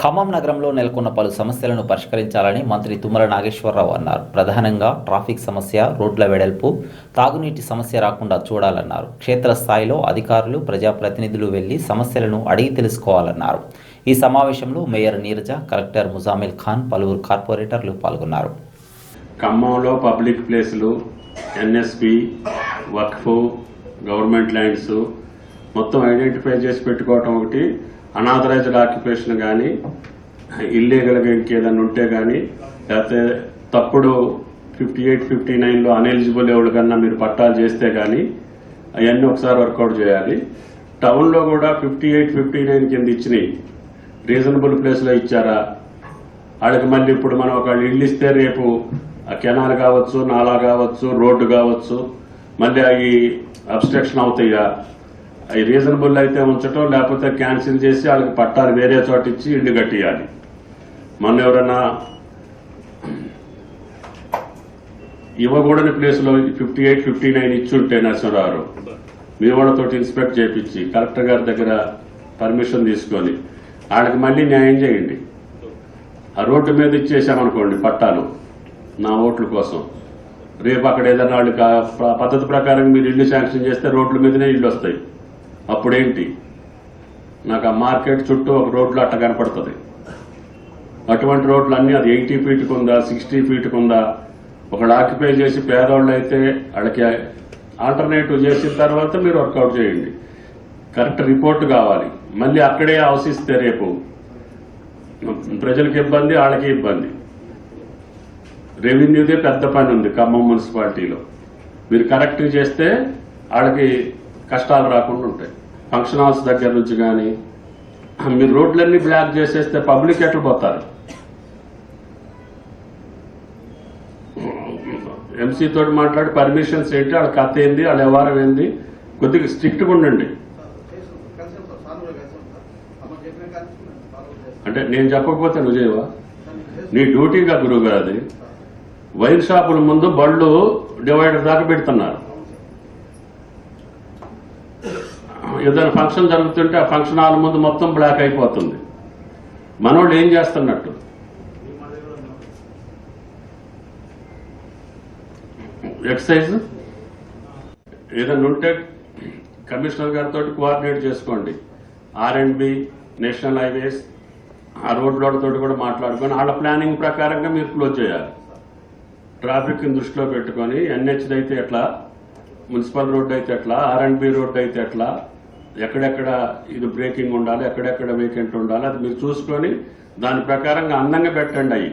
ఖమ్మం నగరంలో నెలకొన్న పలు సమస్యలను పరిష్కరించాలని మంత్రి తుమ్మల నాగేశ్వరరావు అన్నారు. ప్రధానంగా ట్రాఫిక్ సమస్య, రోడ్ల వెడల్పు, తాగునీటి సమస్య రాకుండా చూడాలన్నారు. క్షేత్రస్థాయిలో అధికారులు, ప్రజాప్రతినిధులు వెళ్లి సమస్యలను అడిగి తెలుసుకోవాలన్నారు. ఈ సమావేశంలో మేయర్ నీరజ, కలెక్టర్ ముజామిల్ ఖాన్, పలువురు కార్పొరేటర్లు పాల్గొన్నారు. ఖమ్మంలో పబ్లిక్ ప్లేసులు, ఎన్ఎస్పి, వక్ఫ్, గవర్నమెంట్ ల్యాండ్స్ మొత్తం ఐడెంటిఫై చేసి పెట్టుకోవటం ఒకటి, అనాథరైజ్డ్ ఆక్యుపేషన్ కానీ ఇల్లీగల్గా ఇంకేదన్నా ఉంటే కానీ, లేకపోతే తప్పుడు 58, 59లో అన్ఎలిజిబుల్ ఎవరికన్నా మీరు పట్టాలు చేస్తే కానీ అవన్నీ ఒకసారి వర్కౌట్ చేయాలి. టౌన్లో కూడా 58, 59 కింద ఇచ్చినాయి రీజనబుల్ ప్లేస్లో ఇచ్చారా, వాళ్ళకి మళ్ళీ ఇప్పుడు మనం ఒక ఇల్లు ఇస్తే రేపు కెనాల్ కావచ్చు, నాలా కావచ్చు, రోడ్డు కావచ్చు, మళ్ళీ అవి అబ్స్ట్రక్షన్ అవుతాయా, అవి రీజనబుల్ అయితే ఉంచటం, లేకపోతే క్యాన్సిల్ చేసి వాళ్ళకి పట్టాలు వేరే చోట ఇచ్చి ఇల్లు కట్టియాలి. మొన్న ఎవరన్నా ఇవ్వకూడని ప్లేస్లో 58, 59 ఇచ్చుంటే నరసింహరావు మీ వాళ్ళతో ఇన్స్పెక్ట్ చేయించి కలెక్టర్ గారి దగ్గర పర్మిషన్ తీసుకొని వాళ్ళకి మళ్ళీ న్యాయం చేయండి. ఆ రోడ్డు మీద ఇచ్చేసామనుకోండి పట్టాలు నా ఓట్ల కోసం, రేపు అక్కడ ఏదైనా వాళ్ళు పద్ధతి ప్రకారం మీరు ఇల్లు శాంక్షన్ చేస్తే రోడ్ల మీదనే ఇల్లు వస్తాయి. అప్పుడేంటి, నాకు ఆ మార్కెట్ చుట్టూ ఒక రోడ్లు అట్ట కనపడుతుంది. అటువంటి రోడ్లు అన్నీ అది 80 ఫీట్కి ఉందా, 60 ఫీట్కి ఉందా, ఒకళ్ళు ఆక్యుపై చేసి పేదవాళ్ళు అయితే వాళ్ళకి ఆల్టర్నేటివ్ చేసిన తర్వాత మీరు వర్కౌట్ చేయండి. కరెక్ట్ రిపోర్ట్ కావాలి. మళ్ళీ అక్కడే అవసిస్తే రేపు ప్రజలకు ఇబ్బంది, వాళ్ళకి ఇబ్బంది. రెవెన్యూదే పెద్ద పని ఉంది ఖమ్మం మున్సిపాలిటీలో. మీరు కరెక్ట్ చేస్తే వాళ్ళకి కష్టాలు రాకుండా ఉంటాయి. ఫంక్షన్ హాల్స్ దగ్గర నుంచి కానీ మీరు రోడ్లన్నీ బ్లాక్ చేసేస్తే పబ్లిక్ ఎట్లా పోతారు? ఎంసీ తోటి మాట్లాడి పర్మిషన్స్ ఏంటి, వాళ్ళ కథ ఏంది, వాళ్ళ వ్యవహారం ఏంది, కొద్దిగా స్ట్రిక్ట్గా ఉండండి. అంటే నేను చెప్పకపోతే నువ్వు చేయవా? నీ డ్యూటీగా గురువు గారు అది. వైన్ షాపుల ముందు బళ్ళు డివైడర్ దాకా పెడుతున్నారు. ఏదైనా ఫంక్షన్ జరుగుతుంటే ఆ ఫంక్షన్ హాల్ ముందు మొత్తం బ్లాక్ అయిపోతుంది. మనోళ్ళు ఏం చేస్తున్నట్టు? ఎక్సైజ్ ఏదైనా ఉంటే కమిషనర్ గారితో కోఆర్డినేట్ చేసుకోండి. R&B, నేషనల్ హైవేస్, ఆ రోడ్లతో కూడా మాట్లాడుకొని వాళ్ళ ప్లానింగ్ ప్రకారంగా మీరు క్లోజ్ చేయాలి. ట్రాఫిక్ దృష్టిలో పెట్టుకొని NH అయితే ఎట్లా, మున్సిపల్ రోడ్డు అయితే ఎట్లా, R&B రోడ్డు అయితే ఎట్లా, ఎక్కడెక్కడ ఇది బ్రేకింగ్ ఉండాలి, ఎక్కడెక్కడ వేకెంట్ ఉండాలి, అది మీరు చూసుకొని దాని ప్రకారంగా అందంగా పెట్టండి. అయ్యి